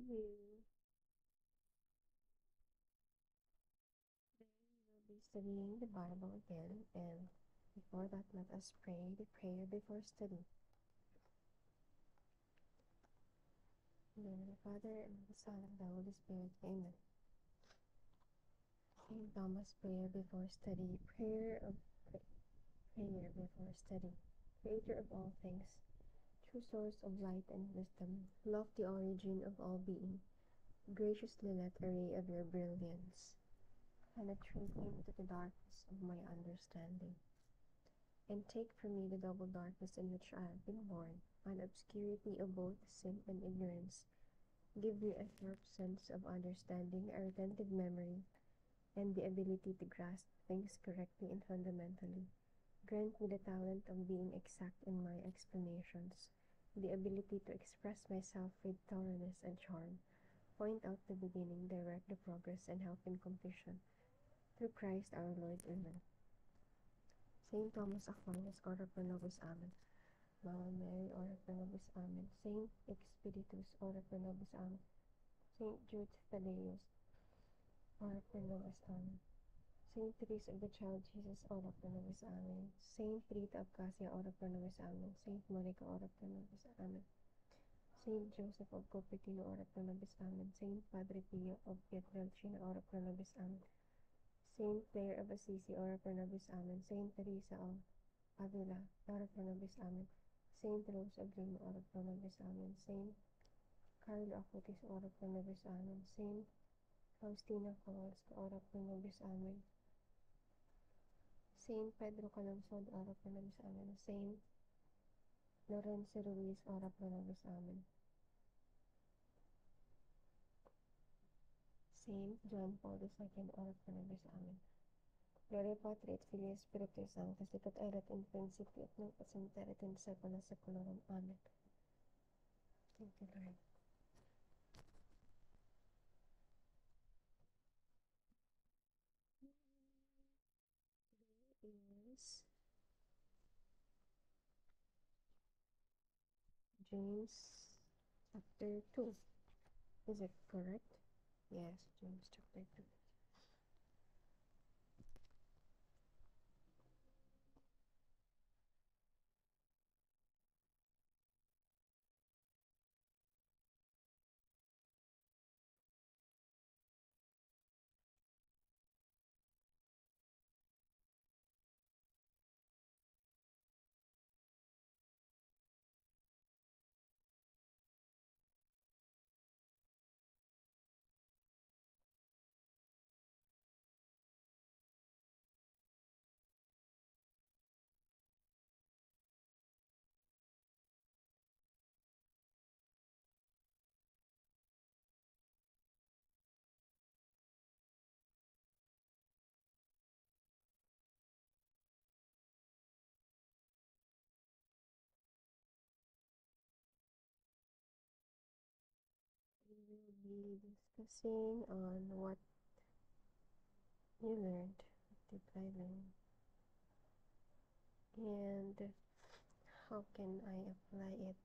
You. We'll be studying the Bible again, and before that, let us pray the prayer before study. In the name of the Father, and of the Son, and of the Holy Spirit. Amen. Saint Thomas' prayer before study. Prayer before study. Creator of all things, true source of light and wisdom, lofty origin of all being, graciously let a ray of your brilliance penetrate into the darkness of my understanding, and take from me the double darkness in which I have been born, an obscurity of both sin and ignorance. Give me a sharp sense of understanding, a retentive memory, and the ability to grasp things correctly and fundamentally. Grant me the talent of being exact in my explanations, the ability to express myself with thoroughness and charm. Point out the beginning, direct the progress, and help in completion. Through Christ our Lord. Amen. Saint Thomas Aquinas, Ora pro nobis. Amen. Mother Mary, Ora pro nobis. Amen. Saint Expeditius, Ora pro nobis. Amen. Saint Jude Thaddeus, Ora pro nobis. Amen. Saint Therese of the Child Jesus, Ora pro nobis. Amen. Saint Rita of Cassia, Ora pro nobis. Amen. Saint Monica, Ora pro nobis. Amen. Saint Joseph of Cupertino, Ora pro nobis. Amen. Saint Padre Pio of Pietrelcina, Ora pro nobis. Amen. Saint Clare of Assisi, Ora pro nobis. Amen. Saint Teresa of Avila, Ora pro nobis. Amen. Saint Rose of Lima, Ora pro nobis. Amen. Saint Carlo Acutis, Ora pro nobis. Amen. Saint Faustina Kowalska, Ora pro nobis. Amen. Saint Pedro Calungsod, Ora pro nobis. Amen. Saint Lorenzo Ruiz, Ora pro nobis. Amen. Saint John Paul II, Ora pro nobis. Amen. Gloria Patri et Filii et Spiritui Sancti, sicut erat in principio et nunc et semper et in saecula saeculorum. Amen. Thank you, Lord. Is James chapter 2. Is it correct? Yes, James chapter 2. We will be discussing on what you learned, what did I learn, and how can I apply it.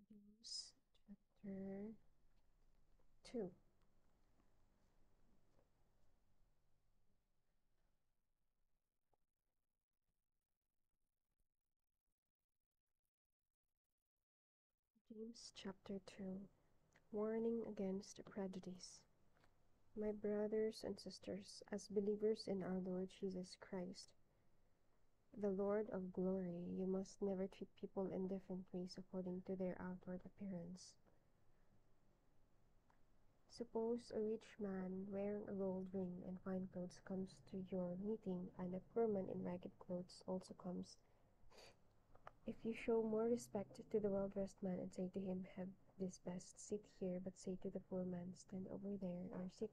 James chapter 2. James chapter 2. Warning against prejudice. My brothers and sisters, as believers in our Lord Jesus Christ, the Lord of glory, you must never treat people in different ways according to their outward appearance. Suppose a rich man wearing a gold ring and fine clothes comes to your meeting, and a poor man in ragged clothes also comes. If you show more respect to the well-dressed man and say to him, "Have this best, sit here," but say to the poor man, "Stand over there," or "Sit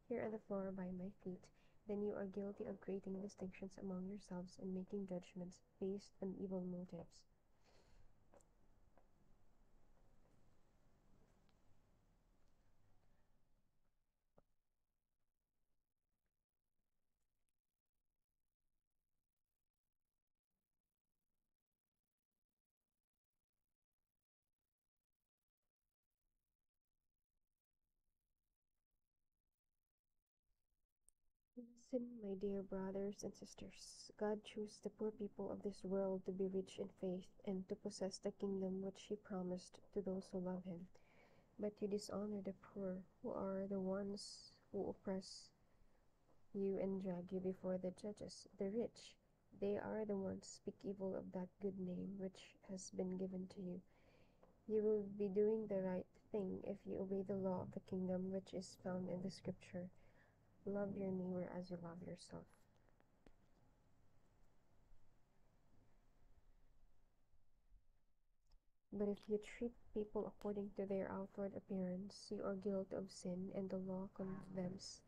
here on the floor by my feet," then you are guilty of creating distinctions among yourselves and making judgments based on evil motives. Listen, my dear brothers and sisters. God chose the poor people of this world to be rich in faith and to possess the kingdom which He promised to those who love Him. But you dishonor the poor, who are the ones who oppress you and drag you before the judges. The rich, they are the ones who speak evil of that good name which has been given to you. You will be doing the right thing if you obey the law of the kingdom which is found in the scripture. Love your neighbor as you love yourself. But if you treat people according to their outward appearance, you are guilty of sin, and the law condemns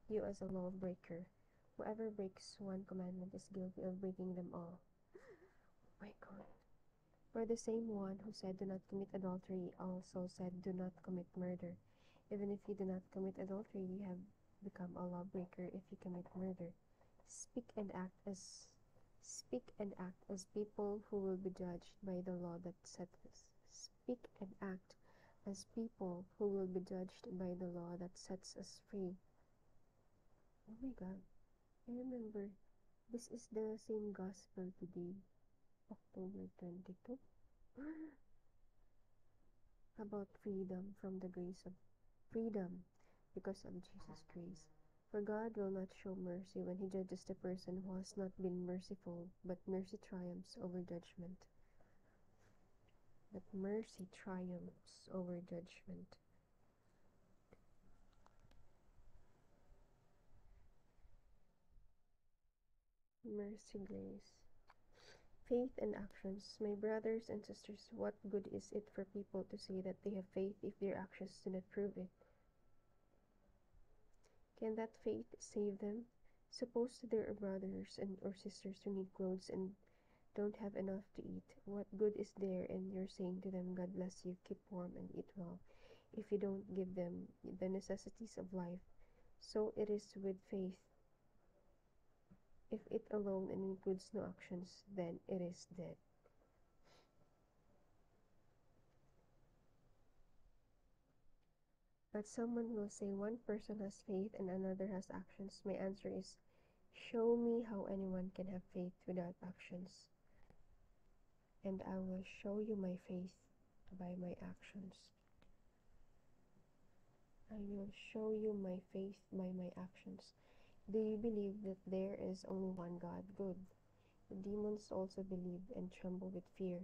you as a lawbreaker. Whoever breaks one commandment is guilty of breaking them all. My God. For the same one who said, "Do not commit adultery," also said, "Do not commit murder." Even if you do not commit adultery, you have become a lawbreaker if you commit murder. Speak and act as people who will be judged by the law that sets us. Speak and act as people who will be judged by the law that sets us free. Oh my God! I remember this is the same gospel today, October 22. About freedom from the grace of freedom because of Jesus' grace. For God will not show mercy when He judges the person who has not been merciful, but mercy triumphs over judgment. But mercy triumphs over judgment. Mercy, grace. Faith and actions. My brothers and sisters, what good is it for people to say that they have faith if their actions do not prove it? Can that faith save them? Suppose there are brothers or sisters who need clothes and don't have enough to eat. What good is there in your saying to them, "God bless you, keep warm and eat well," if you don't give them the necessities of life? So it is with faith. If it alone includes no actions, then it is dead. But someone will say, one person has faith and another has actions. My answer is, show me how anyone can have faith without actions, and I will show you my faith by my actions. I will show you my faith by my actions. Do you believe that there is only one God? Good. The demons also believe and tremble with fear.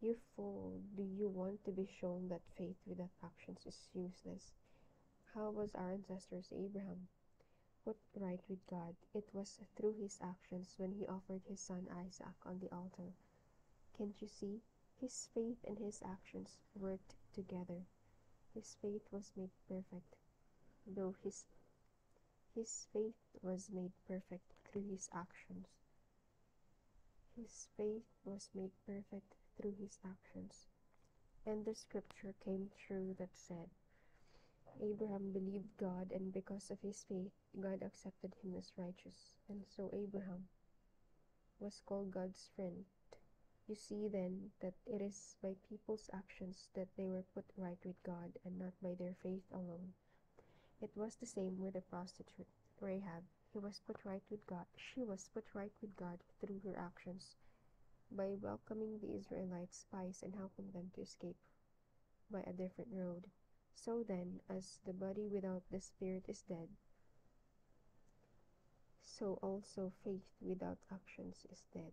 You fool, do you want to be shown that faith without actions is useless? How was our ancestor Abraham put right with God? It was through his actions when he offered his son Isaac on the altar. Can't you see? His faith and his actions worked together. His faith was made perfect, though his faith was made perfect through his actions. His faith was made perfect through his actions. And the scripture came true that said, Abraham believed God, and because of his faith, God accepted him as righteous. And so Abraham was called God's friend. You see then that it is by people's actions that they were put right with God, and not by their faith alone. It was the same with the prostitute, Rahab. He was put right with God. She was put right with God through her actions, by welcoming the Israelite spies and helping them to escape by a different road. So then, as the body without the spirit is dead, so also faith without actions is dead.